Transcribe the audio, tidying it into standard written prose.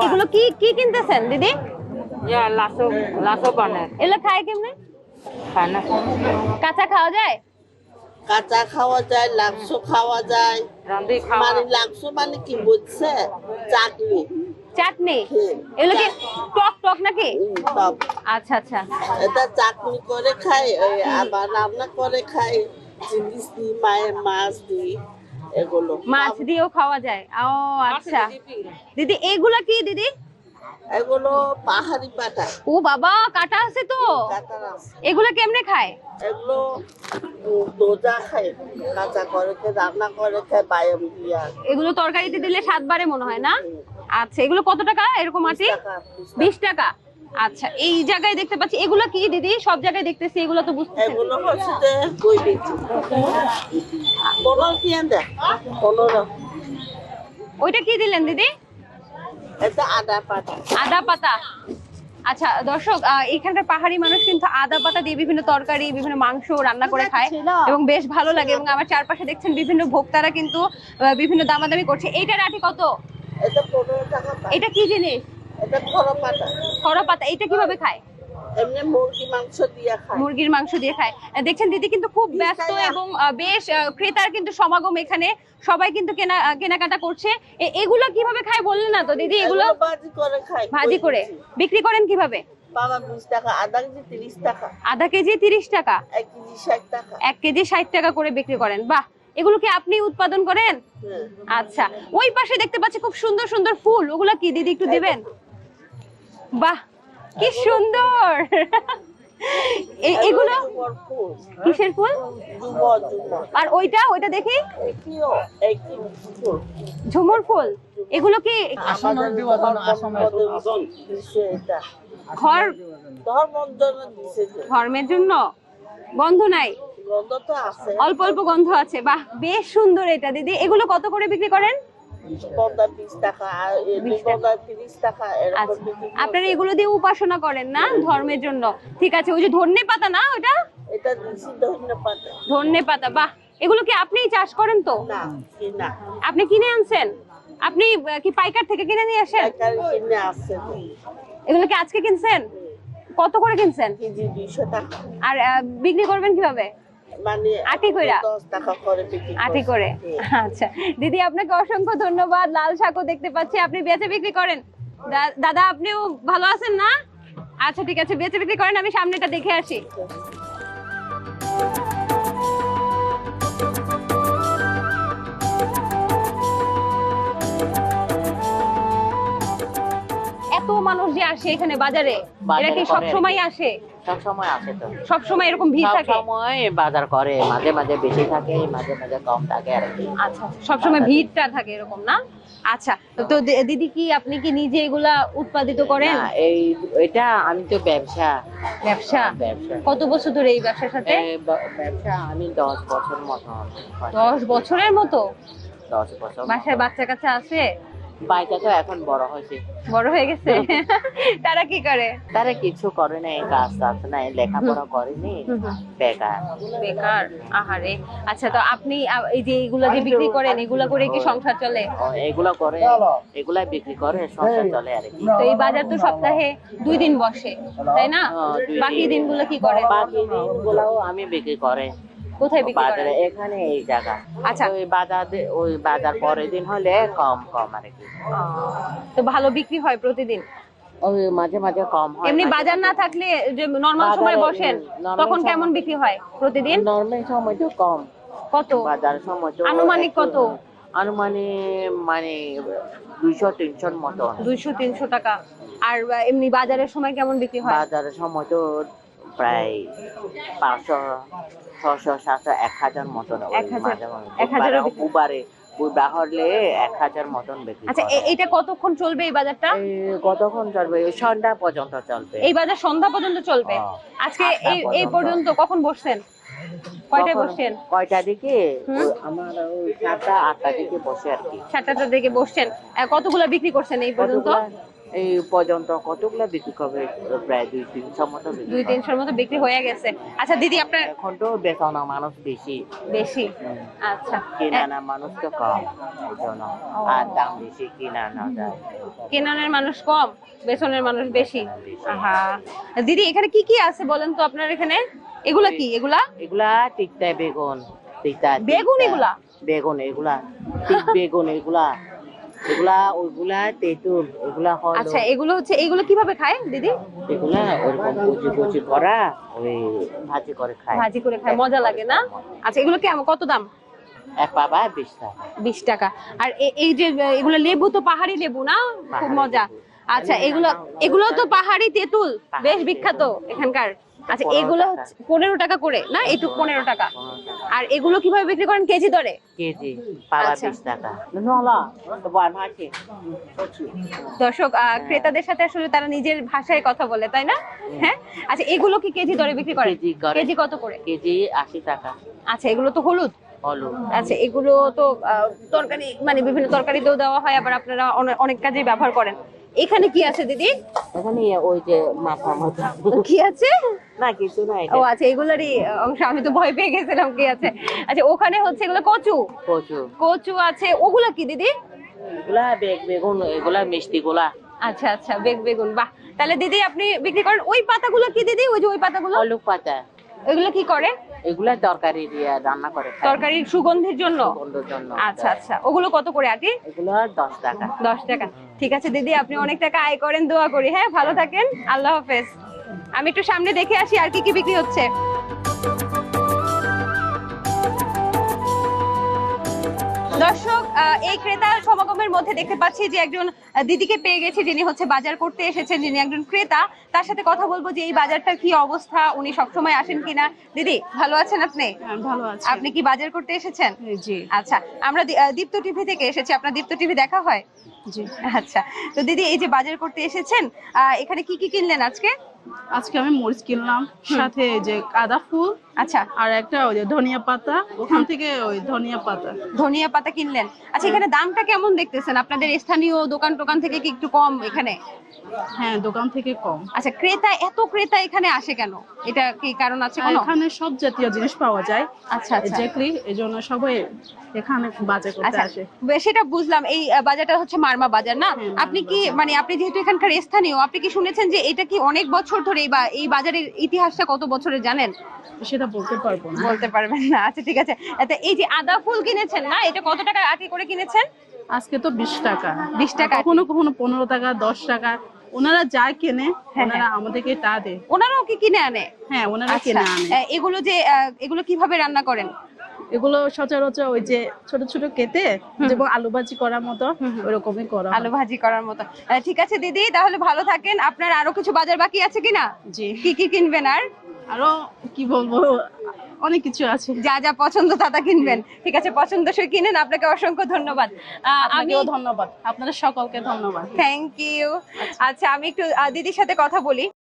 এগুলো কি কি কিনতেছেন দিদি? লাসো লাসো বানায় এগুলো খায় কেমনে? খায় না কাঁচা খাওয়া যায়? কাঁচা খাওয়া যায়, লাক্সো খাওয়া যায়। রান্ধি খাওয়া মানে লাক্সো মানে কি বুঝছে? চাটনি। চাটনি? এগুলো কি টক টক নাকি? টক। আচ্ছা আচ্ছা। এটা চাটনি করে খাই, আবার রান্না করে খাই, জিনিস দিই, মায়ের মাছ দিই, এগুলো মাছ দিয়েও খাওয়া যায়। ও আচ্ছা দিদি, এগুলা কি দিদি? এগুলো পাহাড়ি পাটা। ও বাবা, কাটা আছে তো। কাটার আছে। এগুলা কেমনে খায়? এগুলো দোজা খাই, কাঁচা করে খাই, রান্না করে খাই, বায়াম দিয়া। এগুলো তরকারিতে দিলে 7 বারে মনে হয় না? আচ্ছা, এগুলো কত টাকা এরকম আটি? 20 টাকা। আচ্ছা, এই জায়গায় দেখতে পাচ্ছি এগুলো কি দিদি? সব জায়গায় দেখতেছি এগুলো তো বুঝতেছি। এগুলো হচ্ছে যে কই বেচি 15 টাকা দেয়, 15। ওইটা কি দিলেন দিদি? এটা আদা পাতা। আদা পাতা। আচ্ছা দর্শক, এখানকার পাহাড়ি মানুষ কিন্তু আদা পাতা দিয়ে বিভিন্ন তরকারি, বিভিন্ন মাংস রান্না করে খায় এবং বেশ ভালো লাগে। এবং আমার চারপাশে দেখছেন বিভিন্ন ভোক্তারা কিন্তু বিভিন্ন দামাদামি করছে। এইটার আটি কত? এটা 15 টাকা। এটা কি জিনিস? এটা খড়া পাতা। খড়া পাতা। এটা কিভাবে খায়? এমনি মুরগি মাংস দিয়ে খায়। মুরগির মাংস দিয়ে খায়। দেখছেন দিদি কিন্তু খুব ব্যস্ত এবং বেশ ক্রেতার কিন্তু সমাগম এখানে। সবাই কিন্তু কেনাকাটা করছে। এগুলো কিভাবে খায় বললেন না তো দিদি? এগুলো ভাজি করে খায়। ভাজি করে বিক্রি করেন কিভাবে? বাবা 20 টাকা, আধা কেজি 30 টাকা। আধা কেজি 30 টাকা, 1 কেজি 60 টাকা। 1 কেজি 60 টাকা করে বিক্রি করেন। বাহ, এগুলো কি আপনি উৎপাদন করেন? আচ্ছা, ওই পাশে দেখতে পাচ্ছি খুব সুন্দর সুন্দর ফুল, ওগুলা কি দিদি একটু দিবেন? বাহ, কি সুন্দর। এগুলো কিসের ফুল? আর ওইটা ওইটা দেখি, ঝুমুর ফুল। এগুলো কি ধর্মের জন্য? গন্ধ নাই? অল্প অল্প গন্ধ আছে। বাহ, বেশ সুন্দর এটা দিদি। এগুলো কত করে বিক্রি করেন? 20 টাকা, 30 টাকা। আপনারা এগুলো দিয়ে উপাসনা করেন না ধর্মের জন্য? ঠিক আছে। ওই যে ধনে পাতা না ওটা? এটা ধনে পাতা। ধনে পাতা। বাহ, এগুলো কি আপনিই চাষ করেন তো? না, কিনা। আপনি কিনে আনছেন? আপনি কি পাইকার থেকে কিনে নিয়ে আসেন? পাইকারি কিনে আসছে। এগুলো কি আজকে কিনছেন? কত করে কিনছেন? কেজি 200 টাকা। আর বিক্রি করবেন কিভাবে? মানে আটি কইরা? 10 টাকা করে বিক্রি। আটি করে। আচ্ছা দিদি, আপনাকে অসংখ্য ধন্যবাদ। লাল শাকও দেখতে পাচ্ছি আপনি বেচে বিক্রি করেন। দাদা, আপনিও ভালো আছেন না? আচ্ছা ঠিক আছে, বেচে বিক্রি করেন, আমি সামনেটা দেখে আসি। এত মানুষ যে আসে এখানে বাজারে, এরা কি সব সময় আসে? সব সময় আসে তো। সব সময় এরকম ভিড় থাকে? সব সময় বাজার করে, মাঝে মাঝে বেশি থাকে, মাঝে মাঝে কম থাকে আর কি। আচ্ছা, সব সময় ভিড়টা থাকে এরকম না? আচ্ছা, তো দিদি কি আপনি কি নিজে এগুলা উৎপাদিত করেন? না, এটা আমি তো ব্যবসা। কত বছর ধরে এই ব্যবসার সাথে? ব্যবসা আমি 10 বছর মতো। 10 বছরের মতো? 10 বছর। বাসায় বাচ্চা কাচ্চা আছে? বাইটা তো এখন বড় হয়েছে। বড় হয়ে গেছে? তারা কি করে? তারা কিছু করে নাই, কাজ টাজ নাই, লেখাপড়া করেনি, বেকার। বেকার? আহারে। আচ্ছা, তো আপনি এই যে এগুলা যে বিক্রি করেন, এগুলা করে কি সংসার চলে? এগুলা করে, এগুলাই বিক্রি করে সংসার চলে আর কি। তো এই বাজার তো সপ্তাহে 2 দিন বসে, তাই না? বাকি দিনগুলো কি করে? বাকি দিনগুলোও আমি বিক্রি করে। কোথায় বিক্রি করেন? বাজারে, এখানে এই জায়গা। আচ্ছা, ওই বাজার পরের দিন হলে কম আর কি। তো ভালো বিক্রি হয় প্রতিদিন? ওই মাঝে মাঝে কম হয়। এমনি বাজার না থাকলে যে নরমাল সময় বসেন তখন কেমন বিক্রি হয় প্রতিদিন? নরমাল সময় তো কম। কত? বাজার সময় তো আনুমানিক কত? আনুমানিক মানে 200-300 মতো। 200-300 টাকা। আর এমনি বাজারের সময় কেমন বিক্রি হয়? বাজারের সময় তো প্রায় 500-600-700 1000 মতন। 1000 উবারে বাহলে 1000 মতন বিক্রি। আচ্ছা, এটা কতক্ষণ চলবে এই বাজারটা? কতক্ষণ চলবে? সন্ধ্যা পর্যন্ত চলবে। এই বাজার সন্ধ্যা পর্যন্ত চলবে? আজকে এই পর্যন্ত কখন বসছেন? কয়টায় বসছেন? কয়টা দিকে? আমার ওই 7টা 8টা দিকে বসে আর কি। 7টা দিকে বসছেন। কতগুলো বিক্রি করছেন এই পর্যন্ত? এই পর্যন্ত কতগুলা বিক্রি করবে? প্রায় 200-300 মতো বিক্রি করবে। 200-300 মতো বিক্রি হয়ে গেছে। আচ্ছা দিদি আপনার এখন তো বেচানো মানুষ বেশি, বেশি, আচ্ছা কেনানা মানুষ তো কম, এই জন্য আর দাম বেশি কিনা না যায়। কেনানের মানুষ কম, বেচনের মানুষ বেশি। আহা, দিদি এখানে কি কি আছে বলেন তো আপনার এখানে? এগুলা কি? এগুলা এগুলা টিকটা বেগুন, টিকটা বেগুন, এগুলা বেগুন, এগুলা টিক বেগুন, এগুলা ওইগুলা তেঁতুল, এগুলা হলো। আচ্ছা এগুলো হচ্ছে, এগুলো কিভাবে খায় দিদি? এগুলা ওরকম কুচি কুচি করা, ওই ভাজি করে খায়। ভাজি করে খায়, মজা লাগে না? আচ্ছা এগুলো কেমন, কত দাম? এক পাবা 20 টাকা। 20 টাকা। আর এই যে এগুলো লেবু তো পাহাড়ি লেবু না? খুব মজা। আচ্ছা এগুলো তো পাহাড়ি তেঁতুল, বেশ বিখ্যাত এখানকার। আচ্ছা এগুলো 15 টাকা করে না? একটু 15 টাকা। আর এগুলো কিভাবে বিক্রি করেন? কেজি দরে? কেজি পাবা আচ্ছা। 20 টাকা। নলা তো বান আছে। দর্শক ক্রেতাদের সাথে আসলে তারা নিজের ভাষায় কথা বলে, তাই না? হ্যাঁ। আচ্ছা এগুলো কি কেজি দরে বিক্রি করেন? কেজি করে। কেজি কত করে? কেজি 80 টাকা। আচ্ছা এগুলো তো হলুদ। হলো আচ্ছা এগুলো তো তরকারি, মানে বিভিন্ন তরকারিতেও দেওয়া হয়, আবার আপনারা অনেক কাজে ব্যবহার করেন। এখানে কি আছে দিদি? এখানে ওই যে মাথা মাথা কি আছে? না কিছু নাই। ও আচ্ছা এগুলোরই অংশ, আমি তো ভয় পেয়ে গেছিলাম কি আছে। আচ্ছা ওখানে হচ্ছে এগুলো কচু, প্রচুর। কচু আছে। ওগুলা কি দিদি? এগুলা বেগুন, এগুলা মিষ্টি গুলা। আচ্ছা আচ্ছা বেগুন, বাহ। তাহলে দিদি আপনি বিক্রি করেন ওই পাতাগুলো কি দিদি? ওই যে ওই পাতাগুলো, আলু পাতা, এগুলো কি করে? এগুলা তরকারি দিয়ে রান্না করে খায়। তরকারির সুগন্ধির জন্য। সুগন্ধের জন্য। আচ্ছা আচ্ছা ওগুলো কত করে আটি? এগুলো 10 টাকা। 10 টাকা। ঠিক আছে দিদি, আপনি অনেক টাকা আয় করেন, দোয়া করি। হ্যাঁ ভালো থাকেন, আল্লাহ হাফেজ। আমি একটু সামনে দেখে আসি আর কি কি বিক্রি হচ্ছে। দর্শক এই ক্রেতা সমাগমের মধ্যে দেখতে পাচ্ছি যে একজন দিদিকে পেয়ে গেছি, যিনি হচ্ছে বাজার করতে এসেছেন, যিনি একজন ক্রেতা। তার সাথে কথা বলবো যে এই বাজারটার কি অবস্থা, উনি সবসময় আসেন কিনা। দিদি ভালো আছেন আপনি? ভালো আছে। আপনি কি বাজার করতে এসেছেন? জি আচ্ছা আমরা দীপ্ত টিভি থেকে এসেছি। আপনার দীপ্ত টিভি দেখা হয়? জি। আচ্ছা তো দিদি এই যে বাজার করতে এসেছেন, এখানে কি কি কিনলেন আজকে? আজকে আমি মরিচ কিনলাম, সাথে এই যে আদা ফুল, আচ্ছা আর একটা ওই যে ধনিয়া পাতা, ওখান থেকে ওই ধনিয়া পাতা। ধনিয়া পাতা কিনলেন। আচ্ছা এখানে দামটা কেমন দেখতেছেন? আপনাদের স্থানীয় দোকান থেকে কি একটু কম এখানে? হ্যাঁ দোকান থেকে কম। আচ্ছা এত ক্রেতা এখানে আসে কেন? এটা কি কারণ আছে কোনো? এখানে সব জাতীয় জিনিস পাওয়া যায়। আচ্ছা আচ্ছা এক্স্যাক্টলি, এজন্য সবাই এখানে বাজার করতে আচ্ছা আসে। সেটা বুঝলাম। এই বাজারটা হচ্ছে মারমা বাজার না? আপনি কি মানে আপনি যেহেতু এখানকার স্থানীয়, আপনি কি শুনেছেন যে এটা কি অনেক বছর ধরে এই বাজারের ইতিহাসটা কত বছরের জানেন? সেটা বলতে পারবো না। বলতে পারবেন না? আচ্ছা ঠিক আছে। এই যে আদা ফুল কিনেছেন না, এটা কত টাকা আটি করে কিনেছেন? আজকে তো 20 টাকা। 20 টাকা। কখনো কখনো 15 টাকা, 10 টাকা। ওনারা যা কেনে ওনারা আমাদেরকে তা দেয়। ওনারাও কি কিনে আনে? হ্যাঁ ওনারা আচ্ছা, কিনে আনে। এগুলো কিভাবে রান্না করেন? এগুলো সচরাচর ওই যে ছোট ছোট কেটে, যেমন আলু ভাজি করার মতো ওরকমই করা হয়। আলু ভাজি করার মতো। ঠিক আছে দিদি, তাহলে ভালো থাকেন। আপনার আরো কিছু বাজার বাকি আছে কিনা? জি। কি কি কিনবেন? আর আরো কি বলবো, অনেক কিছু আছে। যা যা পছন্দ তা কিনবেন। ঠিক আছে, পছন্দসই কিনেন। আপনাকে অসংখ্য ধন্যবাদ। আপনাকেও ধন্যবাদ, আপনাদের সকলকে ধন্যবাদ। Thank you. আচ্ছা আমি একটু দিদির সাথে কথা বলি।